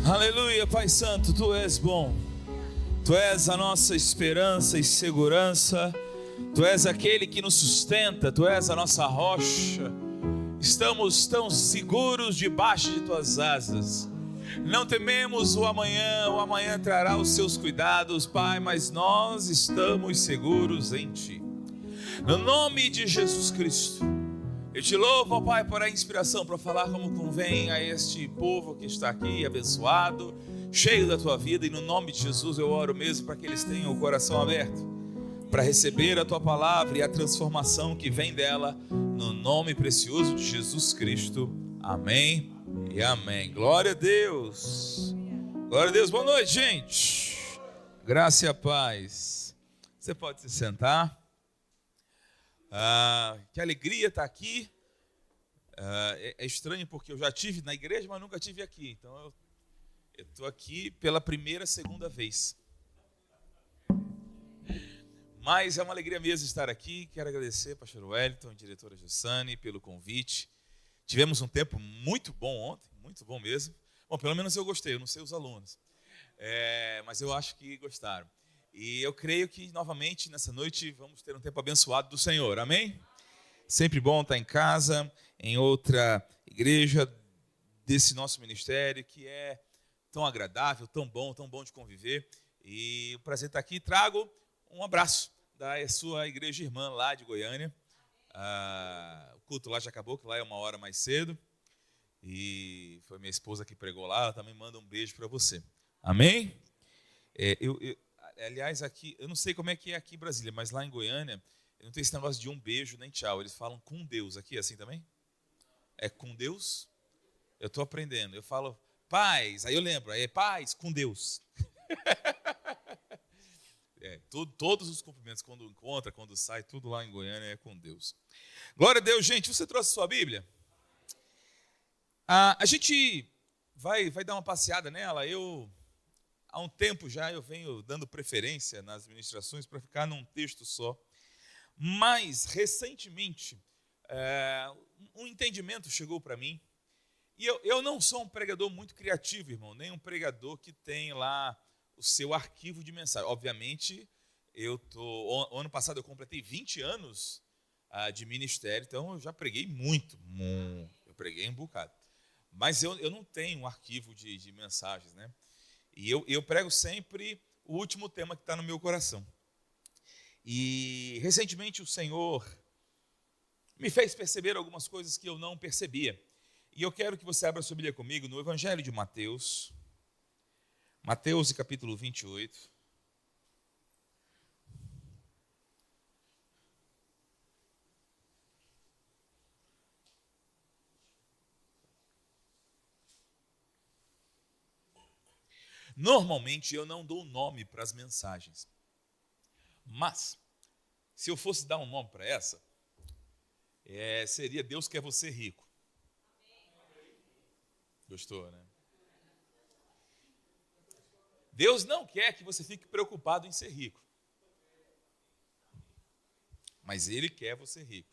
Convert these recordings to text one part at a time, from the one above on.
Aleluia, Pai Santo, Tu és bom. Tu és a nossa esperança e segurança. Tu és aquele que nos sustenta. Tu és a nossa rocha. Estamos tão seguros debaixo de Tuas asas. Não tememos o amanhã trará os seus cuidados, Pai, mas nós estamos seguros em Ti. No nome de Jesus Cristo, eu te louvo, ó Pai, por a inspiração para falar como convém a este povo que está aqui, abençoado, cheio da Tua vida, e no nome de Jesus eu oro mesmo para que eles tenham o coração aberto, para receber a Tua palavra e a transformação que vem dela, no nome precioso de Jesus Cristo. Amém e amém. Glória a Deus. Glória a Deus. Boa noite, gente. Graça e a paz. Você pode se sentar. Que alegria estar aqui. É estranho porque eu já estive na igreja, mas nunca estive aqui. Então eu estou aqui pela segunda vez. Mas é uma alegria mesmo estar aqui. Quero agradecer, pastor Wellington e diretora Jussane, pelo convite. Tivemos um tempo muito bom ontem, muito bom mesmo. Bom, pelo menos eu gostei, eu não sei os alunos. Mas eu acho que gostaram. E eu creio que, novamente, nessa noite, vamos ter um tempo abençoado do Senhor. Amém? Sempre bom estar em casa, em outra igreja desse nosso ministério, que é tão agradável, tão bom de conviver. E o prazer estar aqui. Trago um abraço da sua igreja irmã lá de Goiânia. O culto lá já acabou, que lá é 1 hora mais cedo. E foi minha esposa que pregou lá. Ela também manda um beijo para você. Amém? Aliás, aqui, eu não sei como é que é aqui em Brasília, mas lá em Goiânia, não tem esse negócio de um beijo nem tchau. Eles falam com Deus. Aqui é assim também? É com Deus? Eu estou aprendendo. Eu falo paz, aí eu lembro, é paz com Deus. Todos os cumprimentos, quando encontra, quando sai, tudo lá em Goiânia é com Deus. Glória a Deus, gente. Você trouxe a sua Bíblia? A gente vai dar uma passeada nela. Há um tempo já eu venho dando preferência nas ministrações para ficar num texto só. Mas, recentemente, um entendimento chegou para mim. E eu não sou um pregador muito criativo, irmão, nem um pregador que tem lá o seu arquivo de mensagem. Obviamente, ano passado eu completei 20 anos de ministério, então eu já preguei muito. Eu preguei um bocado. Mas eu não tenho um arquivo de mensagens, né? E eu prego sempre o último tema que está no meu coração. E recentemente o Senhor me fez perceber algumas coisas que eu não percebia. E eu quero que você abra sua Bíblia comigo no Evangelho de Mateus. Mateus, capítulo 28. Normalmente eu não dou nome para as mensagens. Mas, se eu fosse dar um nome para essa, seria Deus quer você rico. Gostou, né? Deus não quer que você fique preocupado em ser rico. Mas Ele quer você rico.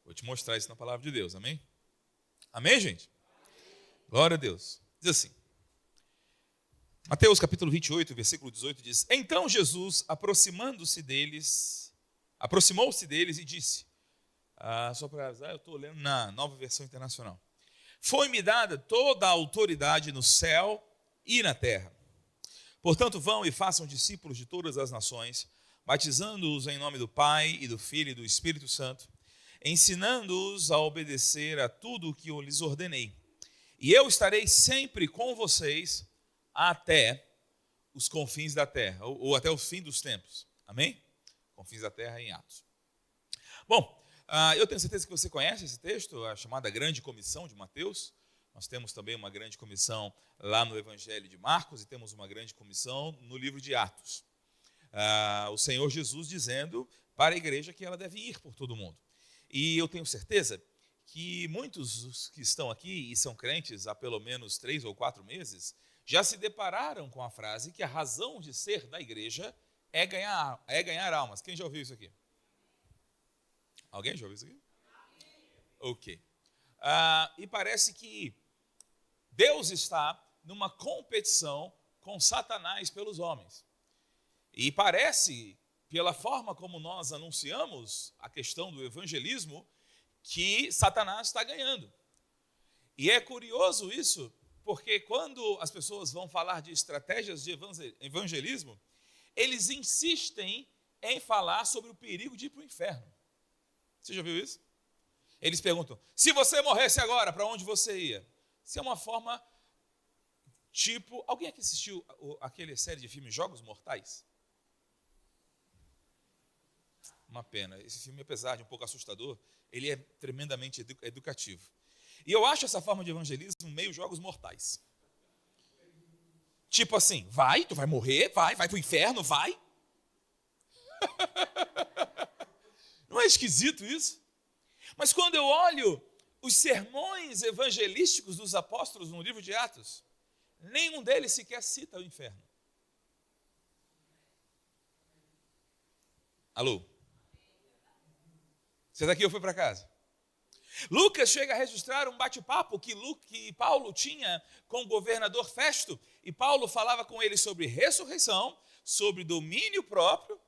Vou te mostrar isso na palavra de Deus, amém? Amém, gente? Glória a Deus. Diz assim. Mateus capítulo 28, versículo 18 diz: Então Jesus, aproximou-se deles e disse, só para avisar, eu estou lendo na Nova Versão Internacional: Foi-me dada toda a autoridade no céu e na terra. Portanto, vão e façam discípulos de todas as nações, batizando-os em nome do Pai e do Filho e do Espírito Santo, ensinando-os a obedecer a tudo o que eu lhes ordenei. E eu estarei sempre com vocês até os confins da terra, ou até o fim dos tempos. Amém? Confins da terra em Atos. Bom, eu tenho certeza que você conhece esse texto, a chamada Grande Comissão de Mateus. Nós temos também uma grande comissão lá no Evangelho de Marcos e temos uma grande comissão no livro de Atos. O Senhor Jesus dizendo para a igreja que ela deve ir por todo mundo. E eu tenho certeza que muitos dos que estão aqui e são crentes há pelo menos 3 ou 4 meses já se depararam com a frase que a razão de ser da igreja é ganhar almas. Quem já ouviu isso aqui? Alguém já ouviu isso aqui? Ok. E parece que Deus está numa competição com Satanás pelos homens. E parece, pela forma como nós anunciamos a questão do evangelismo, que Satanás está ganhando. E é curioso isso, porque quando as pessoas vão falar de estratégias de evangelismo, eles insistem em falar sobre o perigo de ir para o inferno. Você já viu isso? Eles perguntam, se você morresse agora, para onde você ia? Isso é uma forma, tipo... Alguém aqui assistiu aquela série de filmes Jogos Mortais? Uma pena. Esse filme, apesar de um pouco assustador, ele é tremendamente educativo. E eu acho essa forma de evangelismo meio Jogos Mortais. Tipo assim, tu vai morrer, vai para o inferno, vai. Não é esquisito isso? Mas quando eu olho os sermões evangelísticos dos apóstolos no livro de Atos, nenhum deles sequer cita o inferno. Alô? Você daqui ou foi para casa? Lucas chega a registrar um bate-papo que Paulo tinha com o governador Festo, e Paulo falava com ele sobre ressurreição, sobre domínio próprio,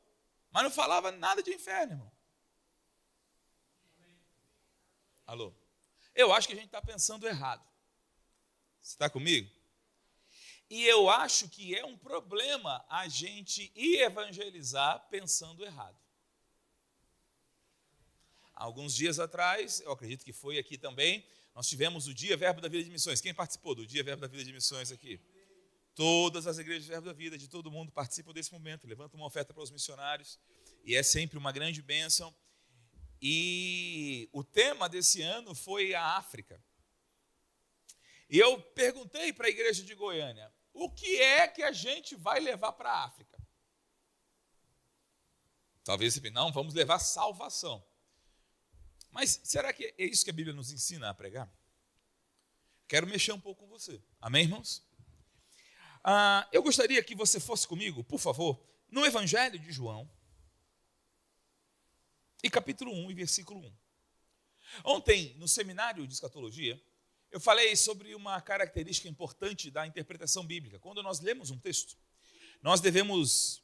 mas não falava nada de inferno, irmão. Alô? Eu acho que a gente está pensando errado. Você está comigo? E eu acho que é um problema a gente ir evangelizar pensando errado. Há alguns dias atrás, eu acredito que foi aqui também, nós tivemos o Dia Verbo da Vida de Missões. Quem participou do Dia Verbo da Vida de Missões aqui? Todas as igrejas Verbo da Vida, de todo mundo, participam desse momento, levantam uma oferta para os missionários, e é sempre uma grande bênção. E o tema desse ano foi a África. E eu perguntei para a igreja de Goiânia, o que é que a gente vai levar para a África? Talvez você pense, não, vamos levar salvação. Mas será que é isso que a Bíblia nos ensina a pregar? Quero mexer um pouco com você. Amém, irmãos? Eu gostaria que você fosse comigo, por favor, no Evangelho de João, e capítulo 1 e versículo 1. Ontem, no seminário de escatologia, eu falei sobre uma característica importante da interpretação bíblica. Quando nós lemos um texto, nós devemos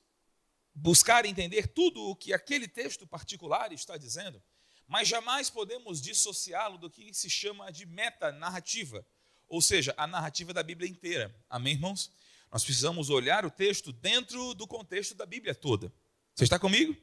buscar entender tudo o que aquele texto particular está dizendo, mas jamais podemos dissociá-lo do que se chama de metanarrativa, ou seja, a narrativa da Bíblia inteira. Amém, irmãos? Nós precisamos olhar o texto dentro do contexto da Bíblia toda. Você está comigo?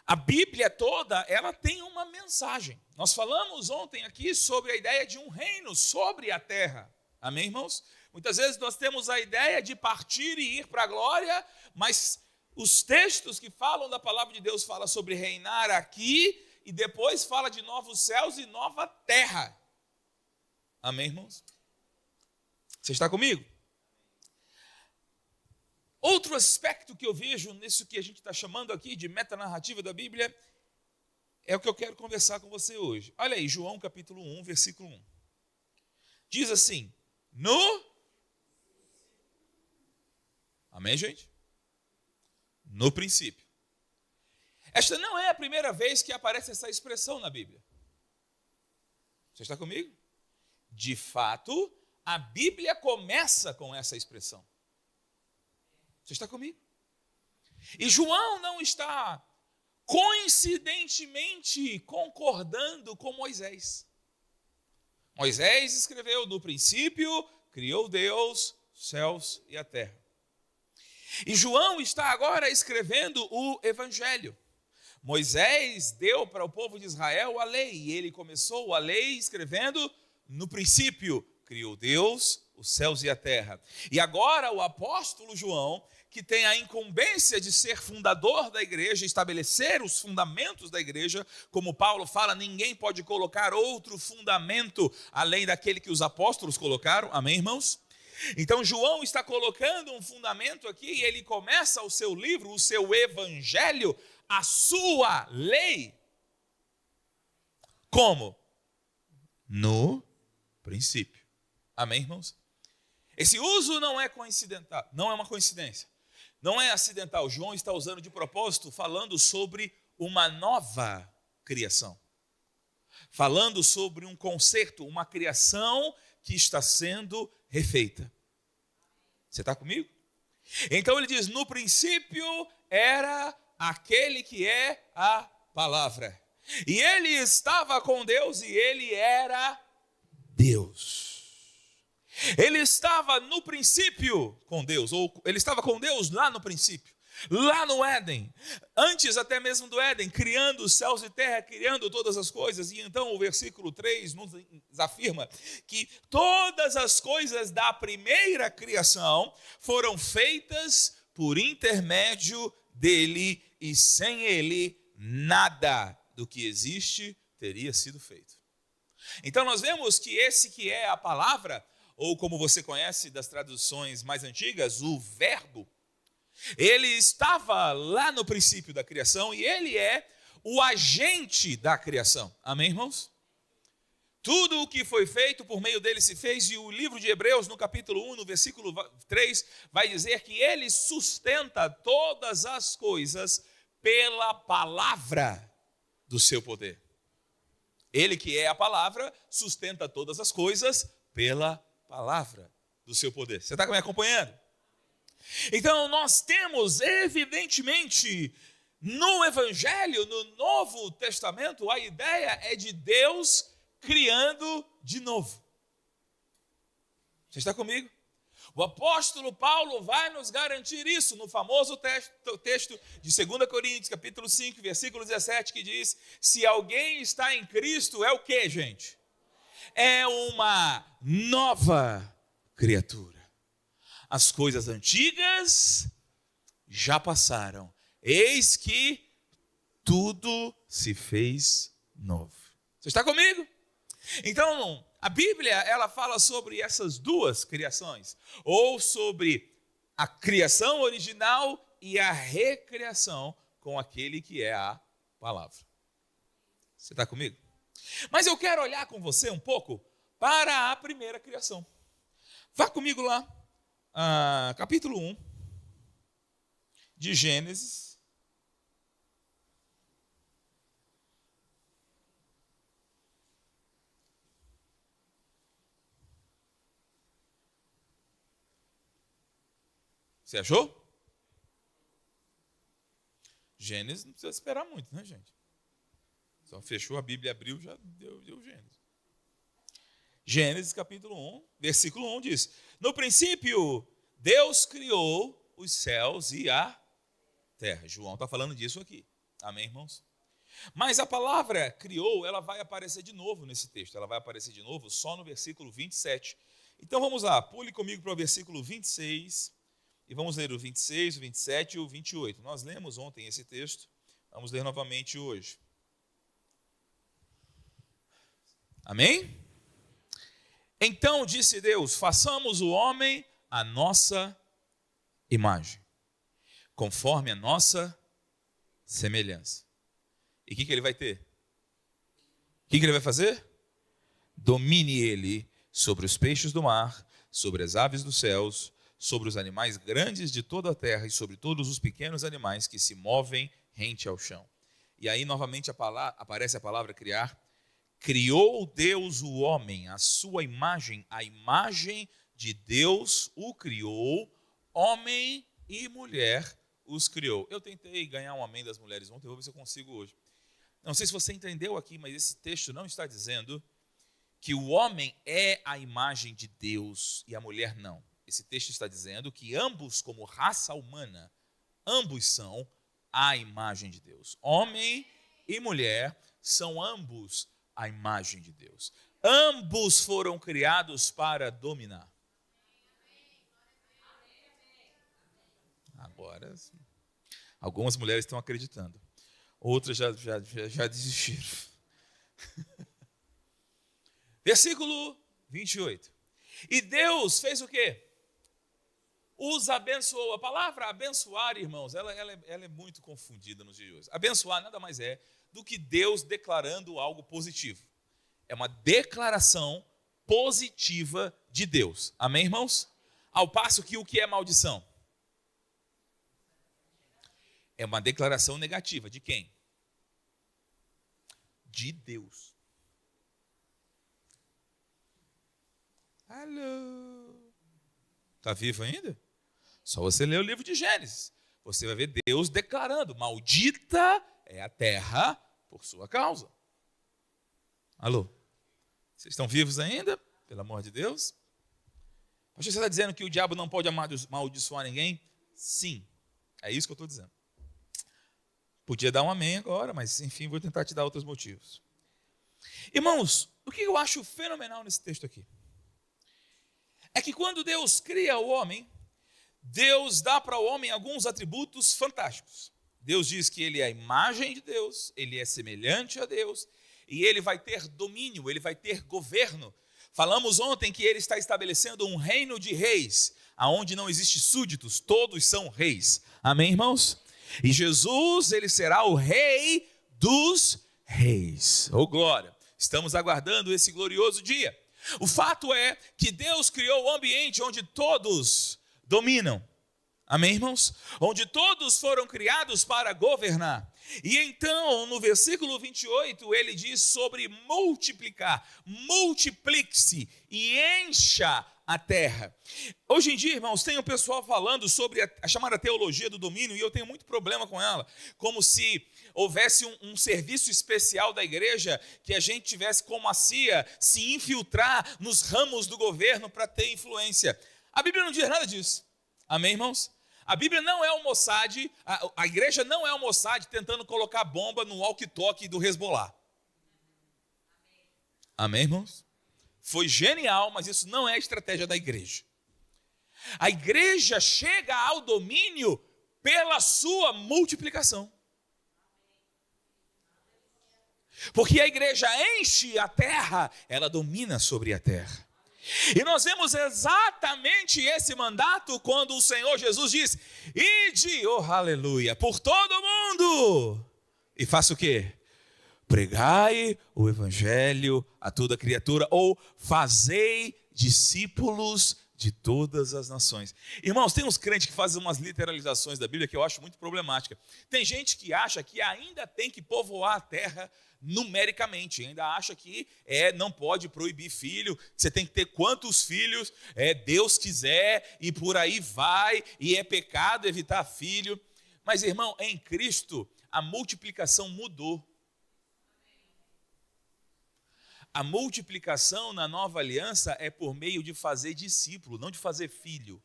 A Bíblia toda, ela tem uma mensagem. Nós falamos ontem aqui sobre a ideia de um reino sobre a terra. Amém, irmãos? Muitas vezes nós temos a ideia de partir e ir para a glória, mas os textos que falam da palavra de Deus falam sobre reinar aqui e depois fala de novos céus e nova terra. Amém, irmãos? Você está comigo? Outro aspecto que eu vejo nisso que a gente está chamando aqui de metanarrativa da Bíblia é o que eu quero conversar com você hoje. Olha aí, João capítulo 1, versículo 1. Diz assim, Amém, gente? No princípio. Esta não é a primeira vez que aparece essa expressão na Bíblia. Você está comigo? De fato, a Bíblia começa com essa expressão. Você está comigo? E João não está coincidentemente concordando com Moisés. Moisés escreveu, no princípio, criou Deus os céus e a terra. E João está agora escrevendo o Evangelho. Moisés deu para o povo de Israel a lei, e ele começou a lei escrevendo, no princípio, criou Deus os céus e a terra. E agora o apóstolo João, que tem a incumbência de ser fundador da igreja, estabelecer os fundamentos da igreja, como Paulo fala, ninguém pode colocar outro fundamento além daquele que os apóstolos colocaram, amém, irmãos? Então João está colocando um fundamento aqui e ele começa o seu livro, o seu evangelho, a sua lei. Como? No princípio. Amém, irmãos? Esse uso não é coincidental, não é uma coincidência. Não é acidental. João está usando de propósito, falando sobre uma nova criação. Falando sobre um concerto, uma criação que está sendo refeita. Você está comigo? Então ele diz, no princípio era aquele que é a palavra. E ele estava com Deus e ele era Deus. Ele estava no princípio com Deus, ou ele estava com Deus lá no princípio, lá no Éden, antes até mesmo do Éden, criando os céus e terra, criando todas as coisas. E então o versículo 3 nos afirma que todas as coisas da primeira criação foram feitas por intermédio dele, e sem ele nada do que existe teria sido feito. Então nós vemos que esse que é a palavra, ou como você conhece das traduções mais antigas, o verbo, ele estava lá no princípio da criação e ele é o agente da criação. Amém, irmãos? Tudo o que foi feito por meio dele se fez, e o livro de Hebreus, no capítulo 1, no versículo 3, vai dizer que ele sustenta todas as coisas pela palavra do seu poder. Ele que é a palavra, sustenta todas as coisas pela palavra do seu poder. Você está me acompanhando? Então nós temos, evidentemente, no Evangelho, no Novo Testamento, a ideia é de Deus criando de novo. Você está comigo? O apóstolo Paulo vai nos garantir isso no famoso texto de 2 Coríntios, capítulo 5, versículo 17, que diz: se alguém está em Cristo, é o que, gente? É uma nova criatura. As coisas antigas já passaram, eis que tudo se fez novo. Você está comigo? Então, a Bíblia, ela fala sobre essas duas criações, ou sobre a criação original e a recriação com aquele que é a palavra. Você está comigo? Mas eu quero olhar com você um pouco para a primeira criação. Vá comigo lá, capítulo 1 de Gênesis. Você achou? Gênesis não precisa esperar muito, né, gente? Só fechou a Bíblia, abriu, já deu Gênesis. Gênesis capítulo 1, versículo 1 diz: no princípio, Deus criou os céus e a terra. João está falando disso aqui. Amém, irmãos? Mas a palavra criou, ela vai aparecer de novo nesse texto. Ela vai aparecer de novo só no versículo 27. Então vamos lá, pule comigo para o versículo 26. E vamos ler o 26, o 27 e o 28. Nós lemos ontem esse texto, vamos ler novamente hoje. Amém? Então disse Deus: façamos o homem à nossa imagem, conforme a nossa semelhança. E o que ele vai ter? O que ele vai fazer? Domine ele sobre os peixes do mar, sobre as aves dos céus, sobre os animais grandes de toda a terra e sobre todos os pequenos animais que se movem rente ao chão. E aí novamente aparece a palavra criar. Criou Deus o homem, a sua imagem, a imagem de Deus o criou, homem e mulher os criou. Eu tentei ganhar um amém das mulheres ontem, vou ver se eu consigo hoje. Não sei se você entendeu aqui, mas esse texto não está dizendo que o homem é a imagem de Deus e a mulher não. Esse texto está dizendo que ambos, como raça humana, ambos são a imagem de Deus. Homem e mulher são ambos a imagem de Deus. Ambos foram criados para dominar. Agora, algumas mulheres estão acreditando. Outras já desistiram. Versículo 28. E Deus fez o quê? Os abençoou. A palavra abençoar, irmãos, ela é muito confundida nos dias de hoje. Abençoar nada mais é do que Deus declarando algo positivo. É uma declaração positiva de Deus. Amém, irmãos? Ao passo que o que é maldição? É uma declaração negativa. De quem? De Deus. Alô? Está vivo ainda? Só você ler o livro de Gênesis. Você vai ver Deus declarando: maldita é a terra por sua causa. Alô? Vocês estão vivos ainda? Pelo amor de Deus. Pastor, você está dizendo que o diabo não pode amaldiçoar ninguém? Sim, é isso que eu estou dizendo. Podia dar um amém agora, mas enfim, vou tentar te dar outros motivos. Irmãos, o que eu acho fenomenal nesse texto aqui? É que quando Deus cria o homem, Deus dá para o homem alguns atributos fantásticos. Deus diz que ele é a imagem de Deus, ele é semelhante a Deus, e ele vai ter domínio, ele vai ter governo. Falamos ontem que ele está estabelecendo um reino de reis, aonde não existe súditos, todos são reis. Amém, irmãos? E Jesus, ele será o rei dos reis. Oh, glória! Estamos aguardando esse glorioso dia. O fato é que Deus criou um ambiente onde todos dominam. Amém, irmãos? Onde todos foram criados para governar. E então, no versículo 28, ele diz sobre multiplicar. Multiplique-se e encha a terra. Hoje em dia, irmãos, tem um pessoal falando sobre a chamada teologia do domínio, e eu tenho muito problema com ela, como se houvesse um serviço especial da igreja, que a gente tivesse como a CIA se infiltrar nos ramos do governo para ter influência. A Bíblia não diz nada disso. Amém, irmãos? A Bíblia não é o Mossad, a igreja não é o Mossad tentando colocar bomba no walkie-talkie do Hezbollah. Amém, irmãos? Foi genial, mas isso não é a estratégia da igreja. A igreja chega ao domínio pela sua multiplicação. Porque a igreja enche a terra, ela domina sobre a terra. E nós vemos exatamente esse mandato quando o Senhor Jesus diz: ide, oh aleluia, por todo mundo. E faça o quê? Pregai o evangelho a toda criatura, ou fazei discípulos de todas as nações. Irmãos, tem uns crentes que fazem umas literalizações da Bíblia que eu acho muito problemática. Tem gente que acha que ainda tem que povoar a terra numericamente, ainda acha que não pode proibir filho, você tem que ter quantos filhos Deus quiser, e por aí vai, e é pecado evitar filho. Mas, irmão, em Cristo a multiplicação mudou. A multiplicação na nova aliança é por meio de fazer discípulo, não de fazer filho.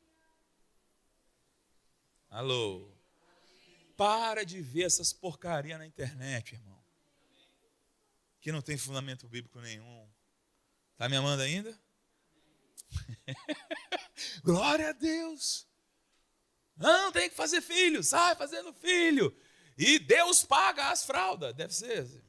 Alô? Para de ver essas porcarias na internet, irmão, que não tem fundamento bíblico nenhum. Está me amando ainda? Glória a Deus. Não tem que fazer filho, sai fazendo filho. E Deus paga as fraldas, deve ser.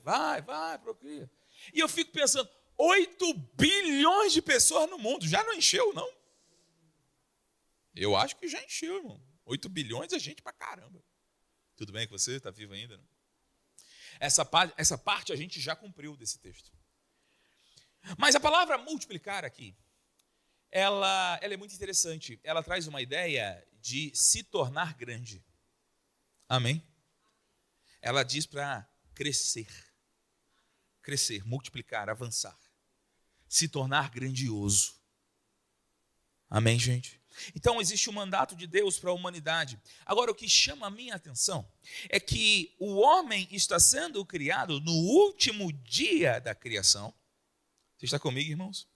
Vai, procria. E eu fico pensando, 8 bilhões de pessoas no mundo, já não encheu, não? Eu acho que já encheu, irmão. 8 bilhões é gente pra caramba. Tudo bem com você? Está vivo ainda? Não? Essa parte a gente já cumpriu desse texto. Mas a palavra multiplicar aqui, ela é muito interessante. Ela traz uma ideia de se tornar grande. Amém? Ela diz para crescer, multiplicar, avançar, se tornar grandioso. Amém, gente? Então existe um mandato de Deus para a humanidade. Agora, o que chama a minha atenção é que o homem está sendo criado no último dia da criação. Você está comigo, irmãos?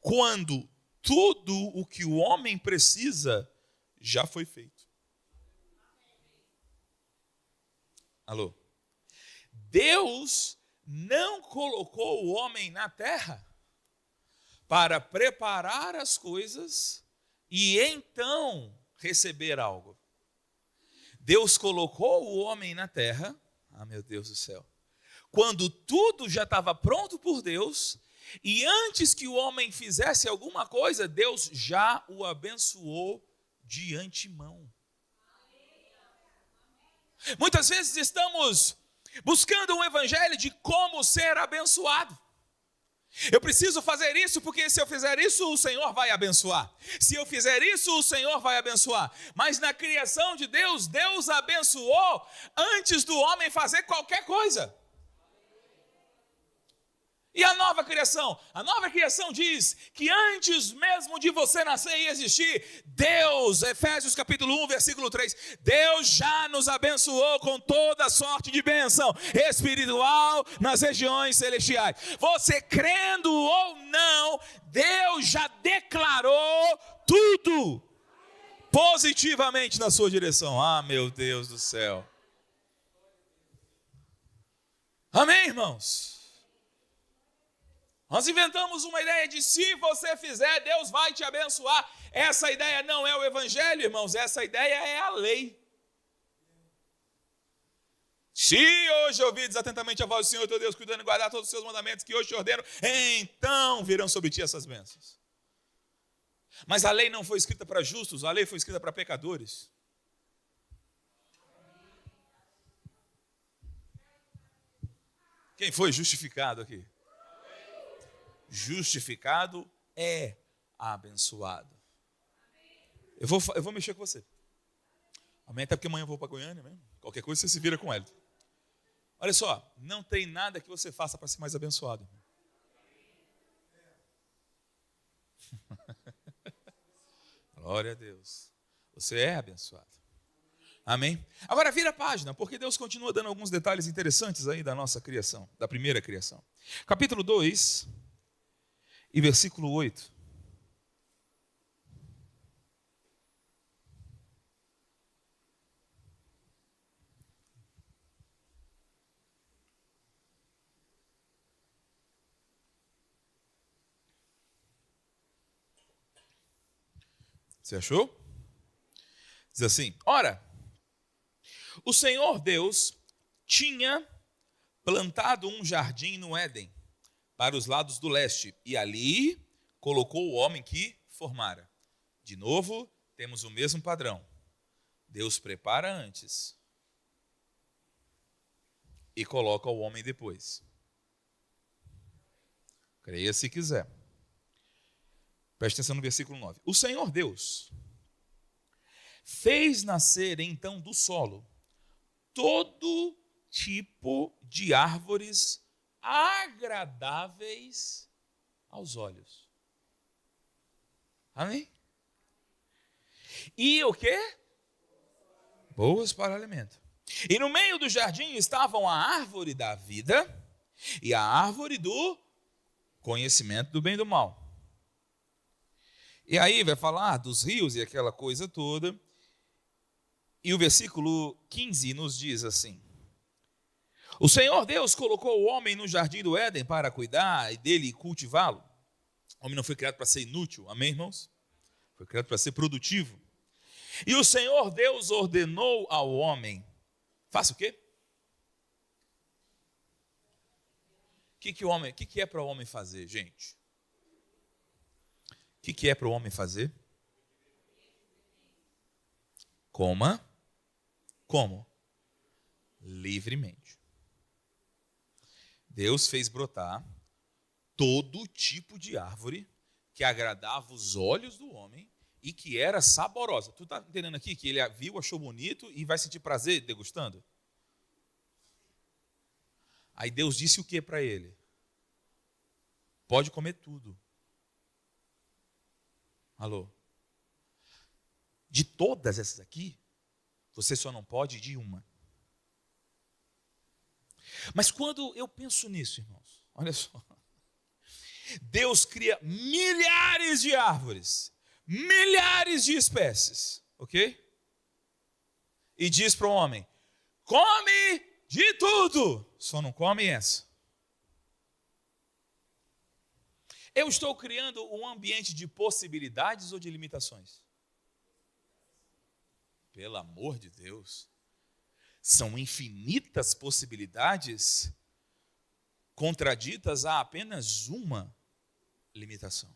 Quando tudo o que o homem precisa já foi feito. Alô? Deus não colocou o homem na terra para preparar as coisas e então receber algo. Deus colocou o homem na terra, meu Deus do céu, quando tudo já estava pronto por Deus, e antes que o homem fizesse alguma coisa, Deus já o abençoou de antemão. Muitas vezes estamos buscando um evangelho de como ser abençoado. Eu preciso fazer isso porque se eu fizer isso, o Senhor vai abençoar. Se eu fizer isso, o Senhor vai abençoar. Mas na criação de Deus, Deus abençoou antes do homem fazer qualquer coisa. E a nova criação? A nova criação diz que antes mesmo de você nascer e existir, Deus, Efésios capítulo 1, versículo 3, Deus já nos abençoou com toda sorte de bênção espiritual nas regiões celestiais. Você crendo ou não, Deus já declarou tudo positivamente na sua direção. Ah, meu Deus do céu. Amém, irmãos? Nós inventamos uma ideia de se você fizer, Deus vai te abençoar. Essa ideia não é o evangelho, irmãos, essa ideia é a lei. Se hoje ouvides atentamente a voz do Senhor teu Deus, cuidando de guardar todos os seus mandamentos que hoje te ordeno, então virão sobre ti essas bênçãos. Mas a lei não foi escrita para justos, a lei foi escrita para pecadores. Quem foi justificado aqui? Justificado é abençoado. Eu vou mexer com você. Amém? Até porque amanhã eu vou para Goiânia mesmo. Qualquer coisa você se vira com ele. Olha só, não tem nada que você faça para ser mais abençoado. Glória a Deus. Você é abençoado. Amém? Agora vira a página, porque Deus continua dando alguns detalhes interessantes aí da nossa criação, da primeira criação. Capítulo 2 e versículo 8. Você achou? Diz assim: ora, o Senhor Deus tinha plantado um jardim no Éden, para os lados do leste, e ali colocou o homem que formara. De novo, temos o mesmo padrão. Deus prepara antes e coloca o homem depois. Creia se quiser. Preste atenção no versículo 9. O Senhor Deus fez nascer então do solo todo tipo de árvores agradáveis aos olhos. Amém? E o quê? Boas para alimento. E no meio do jardim estavam a árvore da vida e a árvore do conhecimento do bem e do mal. E aí vai falar dos rios e aquela coisa toda. E o versículo 15 nos diz assim: o Senhor Deus colocou o homem no jardim do Éden para cuidar dele e cultivá-lo. O homem não foi criado para ser inútil, amém, irmãos? Foi criado para ser produtivo. E o Senhor Deus ordenou ao homem, faça o quê? O que é para o homem fazer, gente? O que é para o homem fazer? Coma. Como? Livremente. Deus fez brotar todo tipo de árvore que agradava os olhos do homem e que era saborosa. Tu está entendendo aqui que ele viu, achou bonito e vai sentir prazer degustando? Aí Deus disse o que para ele? Pode comer tudo. Alô? De todas essas aqui, você só não pode de uma. Mas quando eu penso nisso, irmãos, olha só. Deus cria milhares de árvores, milhares de espécies, ok? E diz para o homem: come de tudo, só não come essa. Eu estou criando um ambiente de possibilidades ou de limitações? Pelo amor de Deus. São infinitas possibilidades contraditas a apenas uma limitação.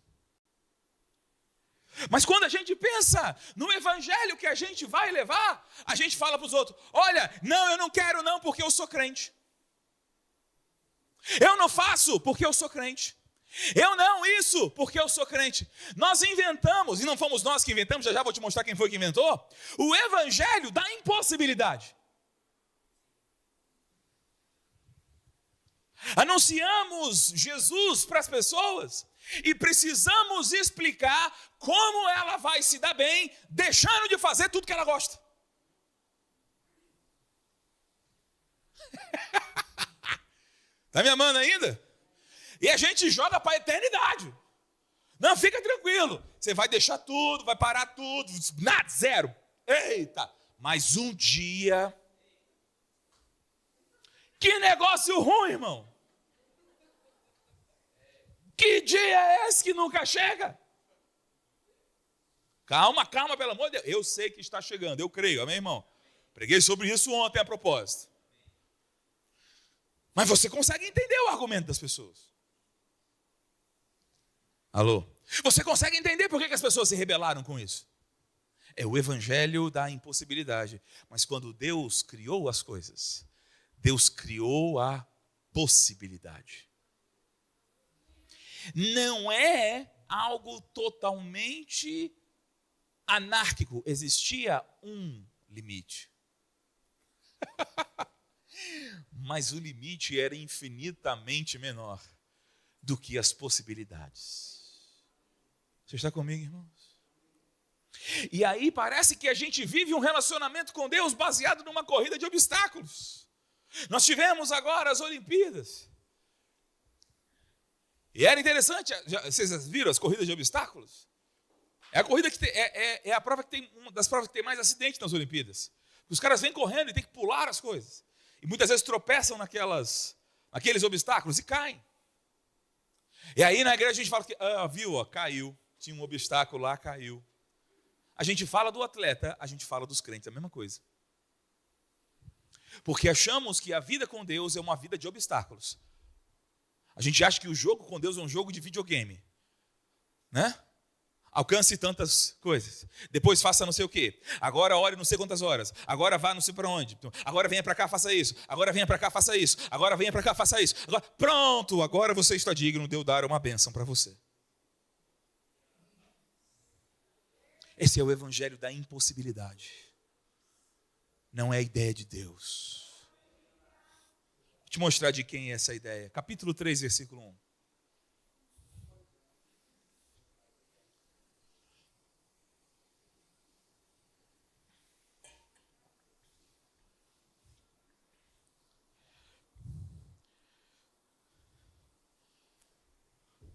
Mas quando a gente pensa no evangelho que a gente vai levar, a gente fala para os outros: olha, não, eu não quero não porque eu sou crente. Eu não faço porque eu sou crente. Eu não isso porque eu sou crente. Nós inventamos, e não fomos nós que inventamos, já vou te mostrar quem foi que inventou, o evangelho da impossibilidade. Anunciamos Jesus para as pessoas e precisamos explicar como ela vai se dar bem, deixando de fazer tudo que ela gosta. Está me amando ainda? E a gente joga para a eternidade. Não, fica tranquilo. Você vai deixar tudo, vai parar tudo, nada, zero. Eita, mas um dia... Que negócio ruim, irmão. Que dia é esse que nunca chega? Calma, pelo amor de Deus. Eu sei que está chegando, eu creio, amém, irmão? Preguei sobre isso ontem a propósito. Mas você consegue entender o argumento das pessoas. Alô? Você consegue entender por que as pessoas se rebelaram com isso? É o evangelho da impossibilidade. Mas quando Deus criou as coisas, Deus criou a possibilidade. Não é algo totalmente anárquico. Existia um limite. Mas o limite era infinitamente menor do que as possibilidades. Você está comigo, irmãos? E aí parece que a gente vive um relacionamento com Deus baseado numa corrida de obstáculos. Nós tivemos agora as Olimpíadas. E era interessante, vocês viram as corridas de obstáculos? É a corrida que é a prova que tem, uma das provas que tem mais acidente nas Olimpíadas. Os caras vêm correndo e tem que pular as coisas. E muitas vezes tropeçam naqueles obstáculos e caem. E aí na igreja a gente fala que, viu, caiu. Tinha um obstáculo lá, caiu. A gente fala do atleta, a gente fala dos crentes, a mesma coisa. Porque achamos que a vida com Deus é uma vida de obstáculos. A gente acha que o jogo com Deus é um jogo de videogame. Né? Alcance tantas coisas. Depois faça não sei o quê. Agora ore não sei quantas horas. Agora vá não sei para onde. Agora venha para cá, faça isso. Agora venha para cá, faça isso. Agora venha para cá, faça isso. Agora, pronto, agora você está digno de eu dar uma bênção para você. Esse é o evangelho da impossibilidade. Não é a ideia de Deus. Vou te mostrar de quem é essa ideia. Capítulo 3, versículo 1.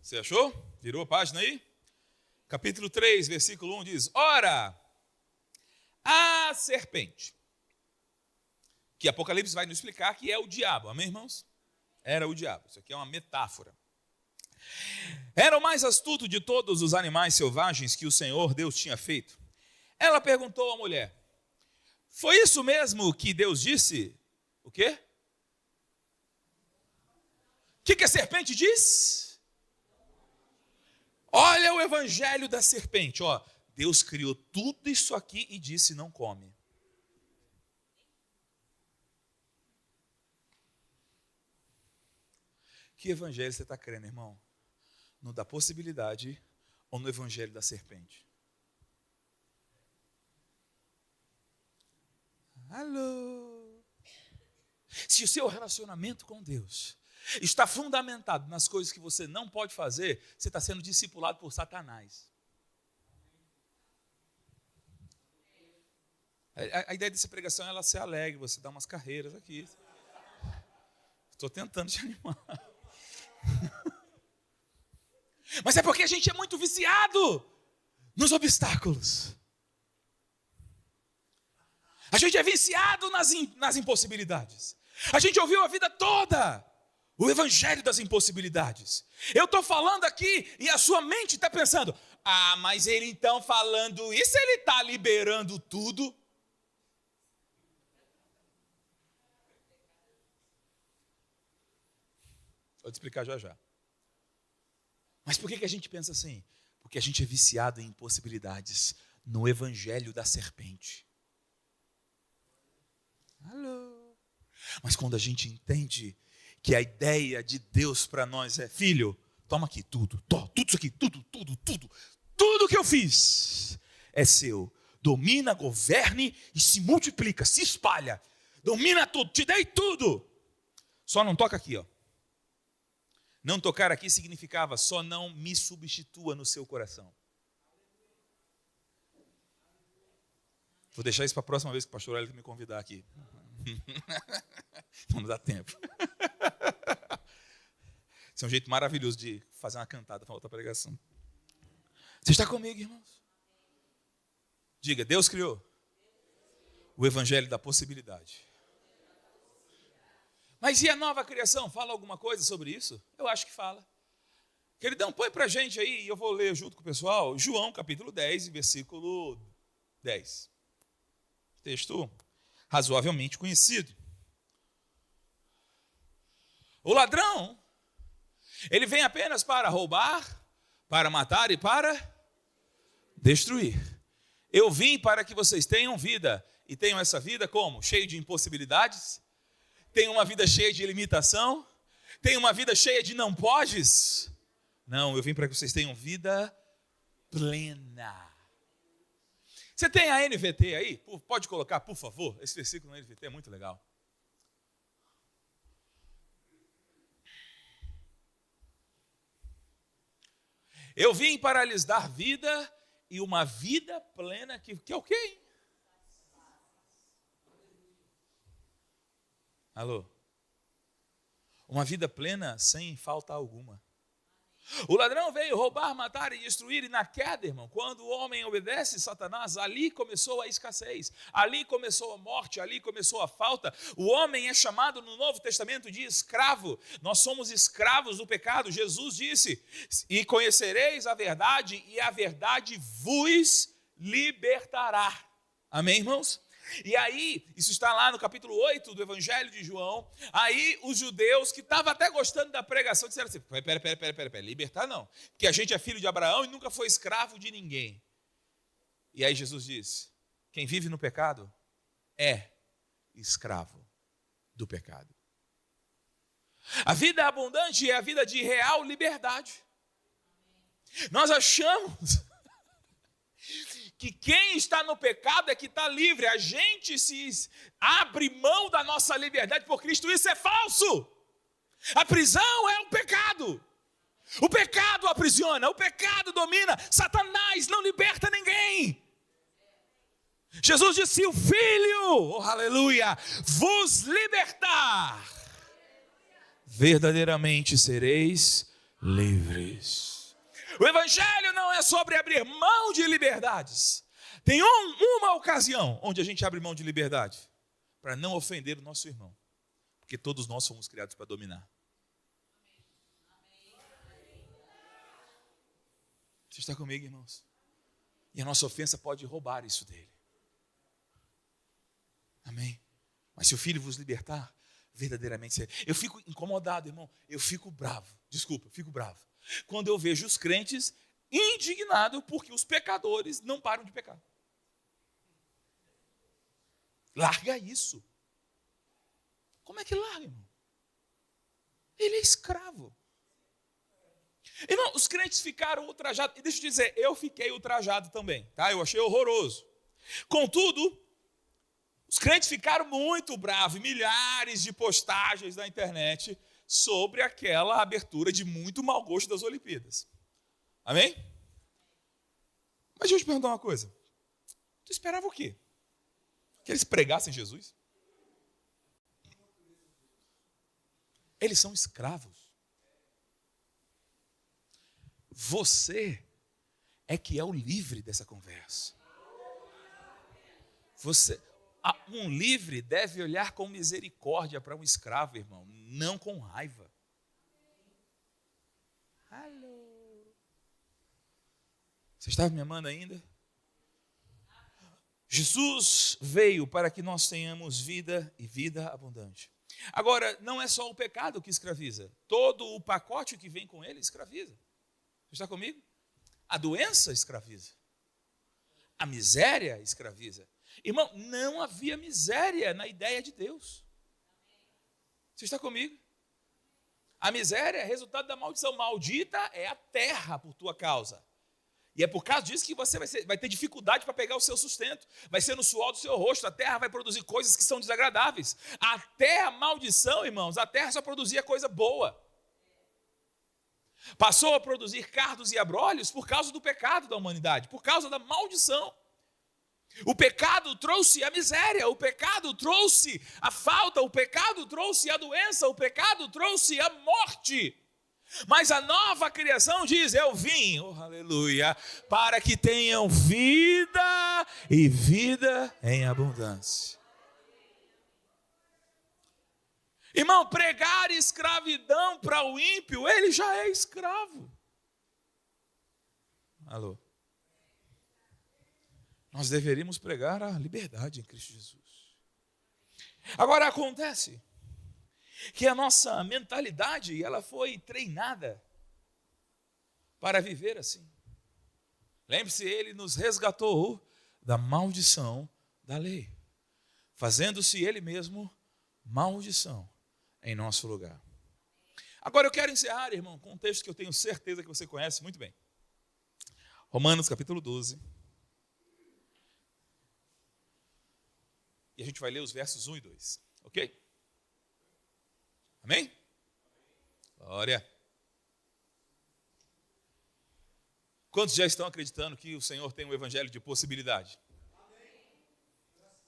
Você achou? Virou a página aí? Capítulo 3, versículo 1 diz: Ora, a serpente, que Apocalipse vai nos explicar que é o diabo, amém, irmãos? Era o diabo, isso aqui é uma metáfora. Era o mais astuto de todos os animais selvagens que o Senhor Deus tinha feito. Ela perguntou à mulher: foi isso mesmo que Deus disse? O quê? O que a serpente diz? Olha o evangelho da serpente, ó. Deus criou tudo isso aqui e disse: não come. Que evangelho você está crendo, irmão? No da possibilidade ou no evangelho da serpente? Alô? Se o seu relacionamento com Deus está fundamentado nas coisas que você não pode fazer, você está sendo discipulado por Satanás. A ideia dessa pregação é ela ser alegre, você dá umas carreiras aqui. Estou tentando te animar. Mas é porque a gente é muito viciado nos obstáculos. A gente é viciado nas impossibilidades. A gente ouviu a vida toda o evangelho das impossibilidades. Eu estou falando aqui e a sua mente está pensando: mas ele então falando isso, ele está liberando tudo. Vou te explicar já já. Mas por que a gente pensa assim? Porque a gente é viciado em impossibilidades no evangelho da serpente. Alô? Mas quando a gente entende que a ideia de Deus para nós é: filho, toma aqui tudo isso aqui, tudo que eu fiz é seu. Domina, governe e se multiplica, se espalha. Domina tudo, te dei tudo. Só não toca aqui, ó. Não tocar aqui significava só não me substitua no seu coração. Vou deixar isso para a próxima vez que o pastor Hélio me convidar aqui. Não dá tempo. Esse é um jeito maravilhoso de fazer uma cantada para outra pregação. Você está comigo, irmãos? Diga, Deus criou o evangelho da possibilidade. Mas e a nova criação? Fala alguma coisa sobre isso? Eu acho que fala. Queridão, põe para a gente aí, e eu vou ler junto com o pessoal, João capítulo 10, versículo 10. Texto razoavelmente conhecido. O ladrão, ele vem apenas para roubar, para matar e para destruir. Eu vim para que vocês tenham vida, e tenham essa vida como? Cheio de impossibilidades, tenham uma vida cheia de limitação, tenham uma vida cheia de não podes. Não, eu vim para que vocês tenham vida plena. Você tem a NVT aí? Pode colocar, por favor? Esse versículo na NVT é muito legal. Eu vim para lhes dar vida e uma vida plena, que é o quê? Alô? Uma vida plena sem falta alguma. O ladrão veio roubar, matar e destruir, e na queda, irmão, quando o homem obedece Satanás, ali começou a escassez, ali começou a morte, ali começou a falta. O homem é chamado no Novo Testamento de escravo. Nós somos escravos do pecado. Jesus disse, e conhecereis a verdade, e a verdade vos libertará. Amém, irmãos? E aí, isso está lá no capítulo 8 do Evangelho de João. Aí os judeus que estavam até gostando da pregação disseram assim, pera, libertar não, porque a gente é filho de Abraão e nunca foi escravo de ninguém. E aí Jesus diz, quem vive no pecado é escravo do pecado. A vida abundante é a vida de real liberdade. Nós achamos que quem está no pecado é que está livre. A gente se abre mão da nossa liberdade por Cristo. Isso é falso. A prisão é o pecado. O pecado aprisiona, o pecado domina. Satanás não liberta ninguém. Jesus disse, se o Filho, oh, aleluia, vos libertar, verdadeiramente sereis livres. O evangelho não é sobre abrir mão de liberdades. Tem uma ocasião onde a gente abre mão de liberdade, para não ofender o nosso irmão, porque todos nós fomos criados para dominar. Você está comigo, irmãos? E a nossa ofensa pode roubar isso dele. Amém? Mas se o Filho vos libertar, verdadeiramente... Eu fico incomodado, irmão. Eu fico bravo. Desculpa, eu fico bravo. Quando eu vejo os crentes indignados porque os pecadores não param de pecar. Larga isso. Como é que larga, irmão? Ele é escravo. Irmão, os crentes ficaram ultrajados. E deixa eu te dizer, eu fiquei ultrajado também. Tá? Eu achei horroroso. Contudo, os crentes ficaram muito bravos. Milhares de postagens na internet sobre aquela abertura de muito mau gosto das Olimpíadas. Amém? Mas deixa eu te perguntar uma coisa. Tu esperava o quê? Que eles pregassem Jesus? Eles são escravos. Você é que é o livre dessa conversa. Um livre deve olhar com misericórdia para um escravo, irmão, não com raiva. Alô. Você estava me amando ainda? Jesus veio para que nós tenhamos vida e vida abundante. Agora, não é só o pecado que escraviza. Todo o pacote que vem com ele escraviza. Você está comigo? A doença escraviza. A miséria escraviza. Irmão, não havia miséria na ideia de Deus. Você está comigo? A miséria é resultado da maldição. Maldita é a terra por tua causa. E é por causa disso que você vai ter dificuldade para pegar o seu sustento. Vai ser no suor do seu rosto. A terra vai produzir coisas que são desagradáveis. Até a maldição, irmãos, a terra só produzia coisa boa. Passou a produzir cardos e abrolhos por causa do pecado da humanidade, por causa da maldição. O pecado trouxe a miséria, o pecado trouxe a falta, o pecado trouxe a doença, o pecado trouxe a morte. Mas a nova criação diz: eu vim, oh, aleluia, para que tenham vida e vida em abundância. Irmão, pregar escravidão para o ímpio, ele já é escravo. Alô? Nós deveríamos pregar a liberdade em Cristo Jesus. Agora acontece que a nossa mentalidade, ela foi treinada para viver assim. Lembre-se, ele nos resgatou da maldição da lei, fazendo-se ele mesmo maldição em nosso lugar. Agora eu quero encerrar, irmão, com um texto que eu tenho certeza que você conhece muito bem. Romanos capítulo 12. E a gente vai ler os versos 1 e 2, ok? Amém? Glória. Quantos já estão acreditando que o Senhor tem um evangelho de possibilidade?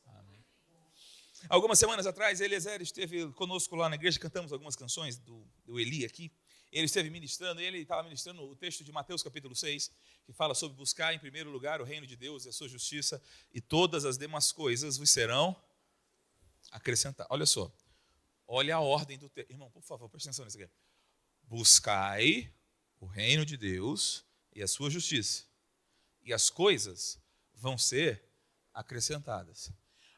Amém. Algumas semanas atrás, Eliezer esteve conosco lá na igreja, cantamos algumas canções do Eli aqui. Ele esteve ministrando, e ele estava ministrando o texto de Mateus capítulo 6, que fala sobre buscar em primeiro lugar o reino de Deus e a sua justiça, e todas as demais coisas vos serão acrescentadas. Olha só, olha a ordem do texto. Irmão, por favor, preste atenção nisso aqui. Buscai o reino de Deus e a sua justiça, e as coisas vão ser acrescentadas.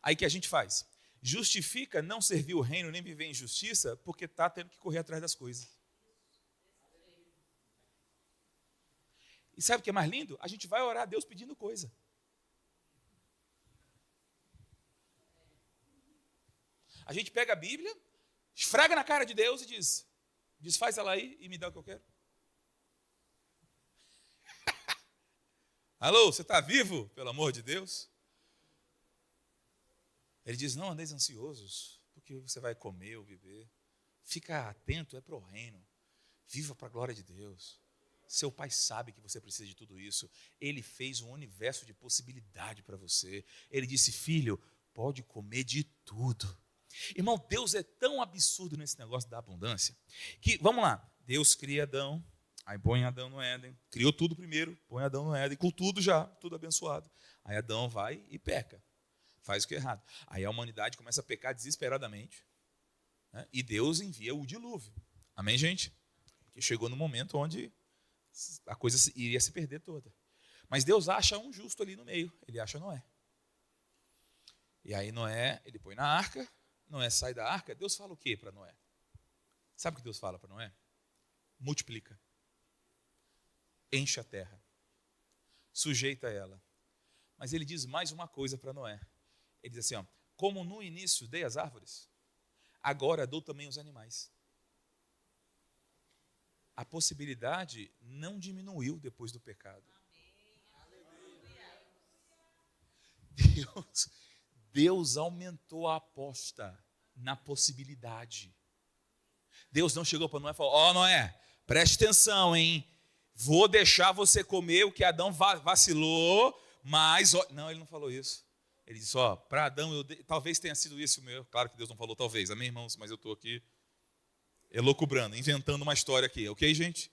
Aí que a gente faz? Justifica não servir o reino nem viver em justiça, porque está tendo que correr atrás das coisas. E sabe o que é mais lindo? A gente vai orar a Deus pedindo coisa. A gente pega a Bíblia, esfrega na cara de Deus e diz: desfaz ela aí e me dá o que eu quero. Alô, você está vivo, pelo amor de Deus? Ele diz: não andeis ansiosos, porque você vai comer ou beber. Fica atento, é para o reino. Viva para a glória de Deus. Seu pai sabe que você precisa de tudo isso. Ele fez um universo de possibilidade para você. Ele disse: filho, pode comer de tudo. Irmão, Deus é tão absurdo nesse negócio da abundância, que, vamos lá, Deus cria Adão, aí põe Adão no Éden, criou tudo primeiro, põe Adão no Éden, com tudo já, tudo abençoado. Aí Adão vai e peca, faz o que é errado. Aí a humanidade começa a pecar desesperadamente, né? E Deus envia o dilúvio. Amém, gente? Porque chegou no momento onde a coisa iria se perder toda. Mas Deus acha um justo ali no meio, ele acha Noé. E aí Noé, ele põe na arca, Noé sai da arca, Deus fala o que para Noé? Sabe o que Deus fala para Noé? Multiplica, enche a terra, sujeita ela. Mas ele diz mais uma coisa para Noé. Ele diz assim, ó, como no início dei as árvores, agora dou também os animais. A possibilidade não diminuiu depois do pecado. Deus aumentou a aposta na possibilidade. Deus não chegou para Noé e falou: ó, Noé, preste atenção, hein? Vou deixar você comer o que Adão vacilou, mas... Não, ele não falou isso. Ele disse, ó, para Adão, talvez tenha sido esse o meu... Claro que Deus não falou talvez, amém, irmãos? Mas eu estou aqui elocubrando, inventando uma história aqui, ok, gente?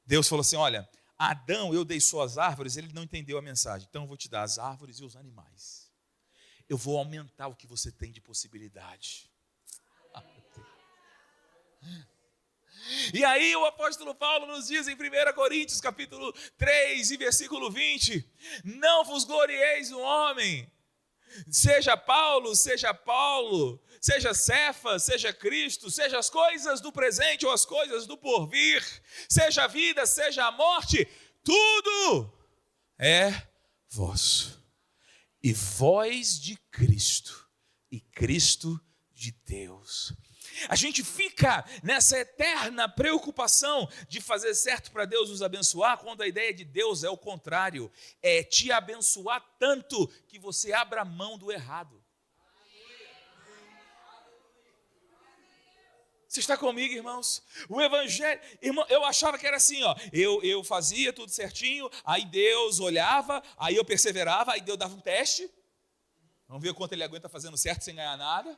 Deus falou assim, olha, Adão, eu dei só as árvores, ele não entendeu a mensagem, então eu vou te dar as árvores e os animais. Eu vou aumentar o que você tem de possibilidade. E aí o apóstolo Paulo nos diz em 1 Coríntios capítulo 3 e versículo 20, não vos glorieis no homem, seja Paulo, seja Cefas, seja Cristo, seja as coisas do presente ou as coisas do porvir, seja a vida, seja a morte, tudo é vosso. E vós de Cristo, e Cristo de Deus. A gente fica nessa eterna preocupação de fazer certo para Deus nos abençoar, quando a ideia de Deus é o contrário, é te abençoar tanto que você abra mão do errado. Você está comigo, irmãos? O evangelho, irmão, eu achava que era assim, ó. Eu fazia tudo certinho, aí Deus olhava, aí eu perseverava, aí Deus dava um teste. Vamos ver o quanto ele aguenta fazendo certo sem ganhar nada.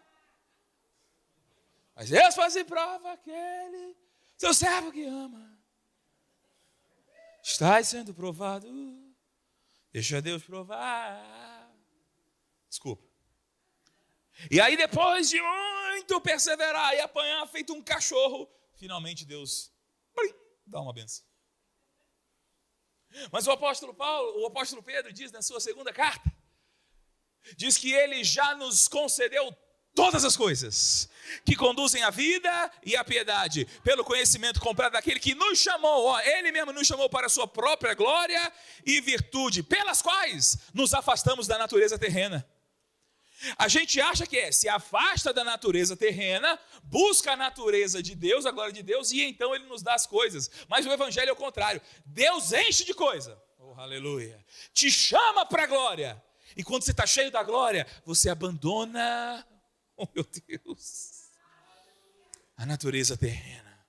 Mas Deus faz em prova aquele, seu servo que ama. Estás sendo provado, deixa Deus provar. Desculpa. E aí depois de muito perseverar e apanhar feito um cachorro, finalmente Deus dá uma benção. Mas o apóstolo Pedro diz na sua segunda carta, diz que ele já nos concedeu todas as coisas que conduzem à vida e à piedade, pelo conhecimento completo daquele que nos chamou, ele mesmo nos chamou para a sua própria glória e virtude, pelas quais nos afastamos da natureza terrena. A gente acha que se afasta da natureza terrena, busca a natureza de Deus, a glória de Deus, e então ele nos dá as coisas. Mas o evangelho é o contrário. Deus enche de coisa. Oh, aleluia. Te chama para a glória. E quando você está cheio da glória, você abandona, oh meu Deus, a natureza terrena.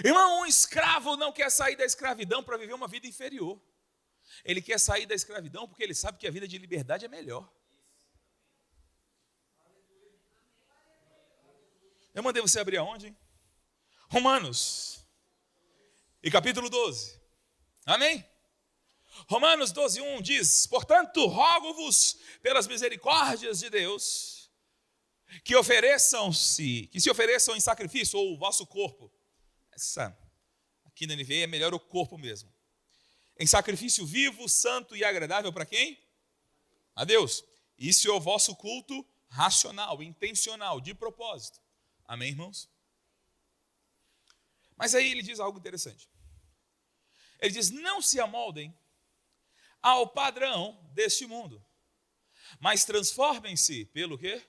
Irmão, um escravo não quer sair da escravidão para viver uma vida inferior. Ele quer sair da escravidão porque ele sabe que a vida de liberdade é melhor. Eu mandei você abrir aonde, hein? Romanos, e capítulo 12. Amém? Romanos 12, 1 diz: portanto, rogo-vos pelas misericórdias de Deus, que se ofereçam em sacrifício, ou o vosso corpo. Aqui na NVI é melhor o corpo mesmo. Em sacrifício vivo, santo e agradável para quem? A Deus. Isso é o vosso culto racional, intencional, de propósito. Amém, irmãos? Mas aí ele diz algo interessante. Ele diz: não se amoldem ao padrão deste mundo, mas transformem-se pelo quê?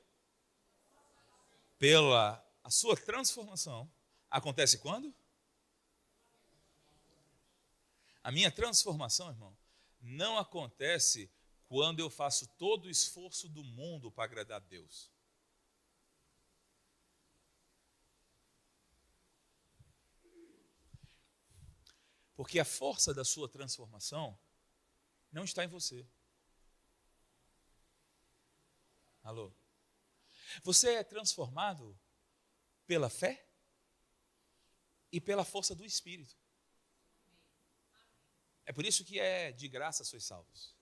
Pela a sua transformação. Acontece quando? A minha transformação, irmão, não acontece quando eu faço todo o esforço do mundo para agradar a Deus. Porque a força da sua transformação não está em você. Alô? Você é transformado pela fé e pela força do Espírito. É por isso que é de graça sois salvos.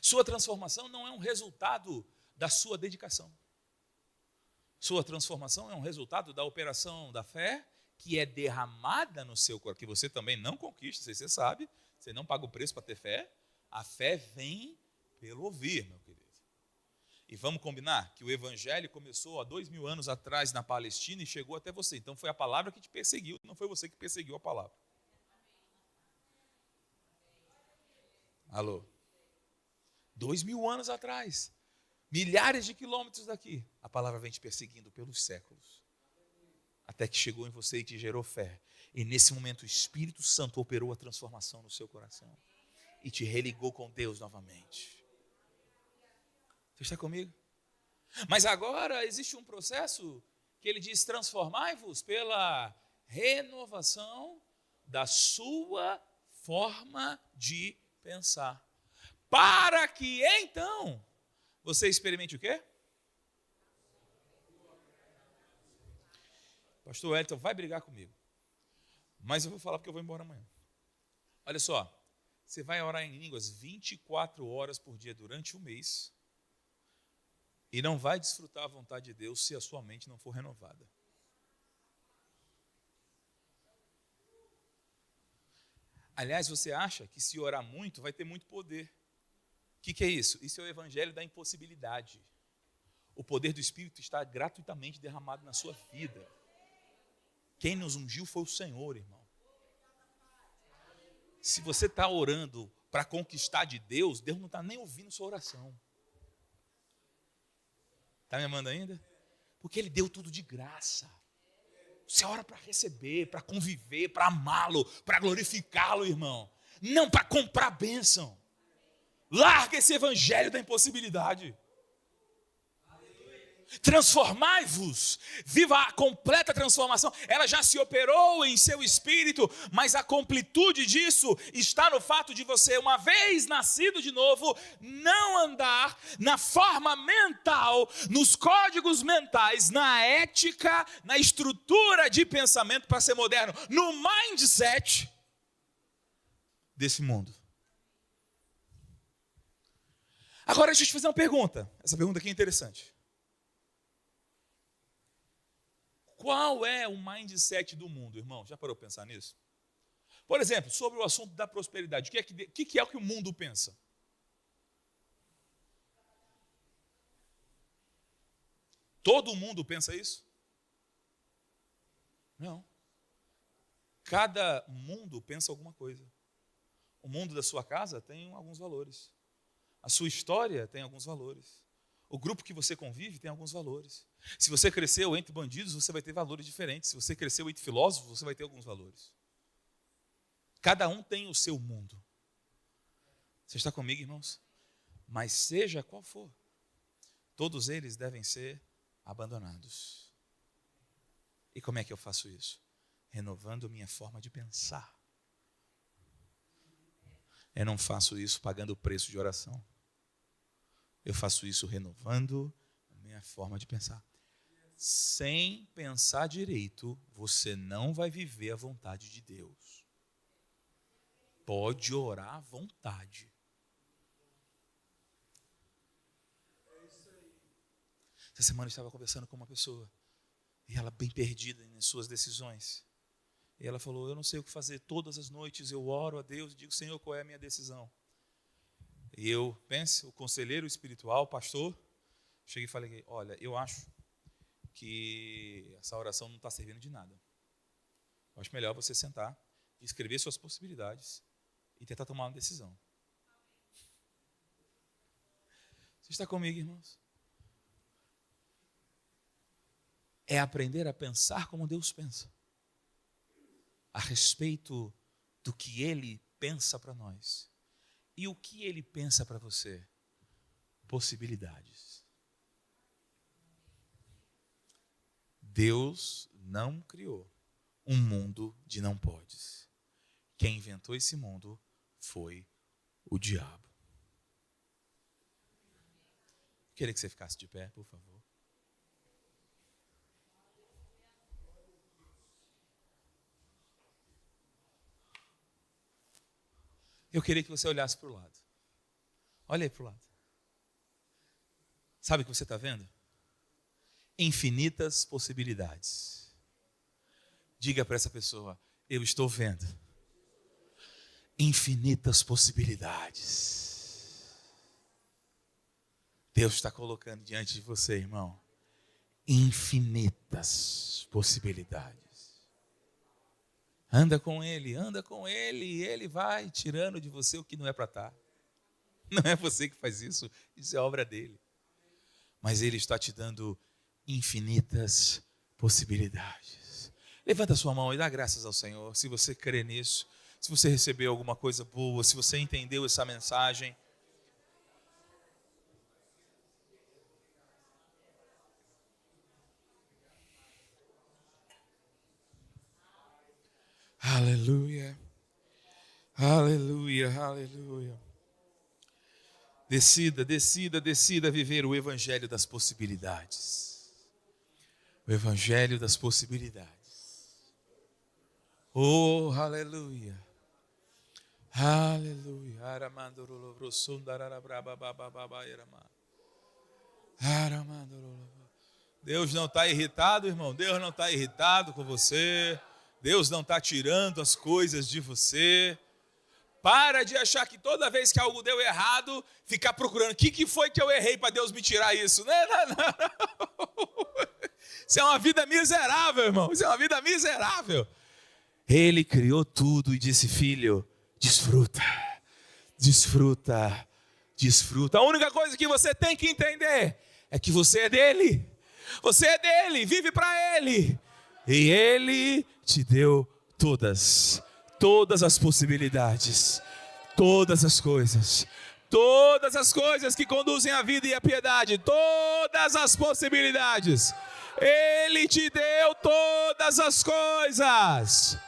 Sua transformação não é um resultado da sua dedicação. Sua transformação é um resultado da operação da fé que é derramada no seu coração, que você também não conquista, você sabe, você não paga o preço para ter fé. A fé vem pelo ouvir, meu querido. E vamos combinar que o evangelho começou há 2000 anos atrás na Palestina e chegou até você. Então foi a palavra que te perseguiu, não foi você que perseguiu a palavra. Alô? 2000 anos atrás, milhares de quilômetros daqui, a palavra vem te perseguindo pelos séculos, até que chegou em você e te gerou fé. E nesse momento o Espírito Santo operou a transformação no seu coração e te religou com Deus novamente. Você está comigo? Mas agora existe um processo que ele diz: transformai-vos pela renovação da sua forma de pensar, para que então você experimente o quê? Pastor Wellington vai brigar comigo, mas eu vou falar porque eu vou embora amanhã. Olha só, você vai orar em línguas 24 horas por dia durante um mês e não vai desfrutar a vontade de Deus se a sua mente não for renovada. Aliás, você acha que se orar muito vai ter muito poder. O que é isso? Isso é o evangelho da impossibilidade. O poder do Espírito está gratuitamente derramado na sua vida. Quem nos ungiu foi o Senhor, irmão. Se você está orando para conquistar de Deus, Deus não está nem ouvindo sua oração. Está me amando ainda? Porque Ele deu tudo de graça. Você ora para receber, para conviver, para amá-lo, para glorificá-lo, irmão. Não para comprar bênção. Larga esse evangelho da impossibilidade. Transformai-vos, viva a completa transformação. Ela já se operou em seu espírito, mas a completude disso está no fato de você, uma vez nascido de novo, não andar na forma mental, nos códigos mentais, na ética, na estrutura de pensamento para ser moderno, no mindset desse mundo. Agora deixa eu te fazer uma pergunta. Essa pergunta aqui é interessante. Qual é o mindset do mundo, irmão? Já parou para pensar nisso? Por exemplo, sobre o assunto da prosperidade. O que é o que o mundo pensa? Todo mundo pensa isso? Não. Cada mundo pensa alguma coisa. O mundo da sua casa tem alguns valores. A sua história tem alguns valores. O grupo que você convive tem alguns valores. Se você cresceu entre bandidos, você vai ter valores diferentes. Se você cresceu entre filósofos, você vai ter alguns valores. Cada um tem o seu mundo. Você está comigo, irmãos? Mas seja qual for, todos eles devem ser abandonados. E como é que eu faço isso? Renovando minha forma de pensar. Eu não faço isso pagando o preço de oração. Eu faço isso renovando a minha forma de pensar. Sem pensar direito, você não vai viver a vontade de Deus. Pode orar à vontade. Essa semana eu estava conversando com uma pessoa, e ela bem perdida nas suas decisões. E ela falou, eu não sei o que fazer, todas as noites eu oro a Deus e digo, Senhor, qual é a minha decisão? E eu, o conselheiro espiritual, o pastor, cheguei e falei, olha, eu acho que essa oração não está servindo de nada. Eu acho melhor você sentar, escrever suas possibilidades e tentar tomar uma decisão. Você está comigo, irmãos? É aprender a pensar como Deus pensa, a respeito do que Ele pensa para nós. E o que Ele pensa para você? Possibilidades. Deus não criou um mundo de não podes. Quem inventou esse mundo foi o diabo. Queria que você ficasse de pé, por favor. Eu queria que você olhasse para o lado. Olha aí para o lado. Sabe o que você está vendo? Infinitas possibilidades. Diga para essa pessoa, eu estou vendo infinitas possibilidades. Deus está colocando diante de você, irmão, infinitas possibilidades. Anda com Ele, e Ele vai tirando de você o que não é para estar. Não é você que faz isso é obra dele. Mas Ele está te dando infinitas possibilidades. Levanta a sua mão e dá graças ao Senhor, se você crê nisso, se você recebeu alguma coisa boa, se você entendeu essa mensagem. Aleluia, aleluia, aleluia. Decida viver o evangelho das possibilidades. O evangelho das possibilidades. Oh, aleluia. Aleluia. Deus não está irritado, irmão. Deus não está irritado com você. Deus não está tirando as coisas de você. Para de achar que toda vez que algo deu errado, ficar procurando o que foi que eu errei para Deus me tirar isso. Não. Isso é uma vida miserável, irmão. Isso é uma vida miserável. Ele criou tudo e disse, filho, desfruta, desfruta, desfruta. A única coisa que você tem que entender é que você é dele. Você é dele, vive para ele. E ele te deu todas as possibilidades, todas as coisas, todas as coisas que conduzem à vida e à piedade, todas as possibilidades. Ele te deu todas as coisas.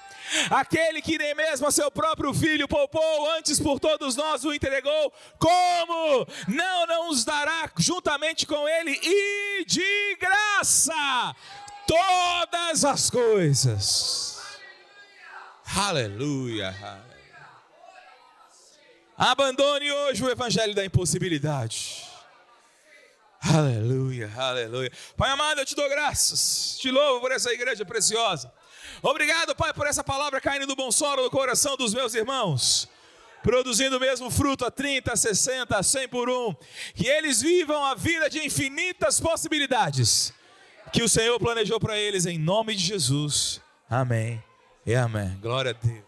Aquele que nem mesmo a seu próprio filho poupou, antes por todos nós o entregou, como não nos dará juntamente com ele e de graça todas as coisas? Aleluia, aleluia. Abandone hoje o evangelho da impossibilidade. Aleluia, aleluia. Pai amado, eu te dou graças, te louvo por essa igreja preciosa. Obrigado, Pai, por essa palavra caindo do bom solo no coração dos meus irmãos, produzindo o mesmo fruto a 30, a 60, a 100 por um. Que eles vivam a vida de infinitas possibilidades que o Senhor planejou para eles, em nome de Jesus. Amém e amém. Glória a Deus.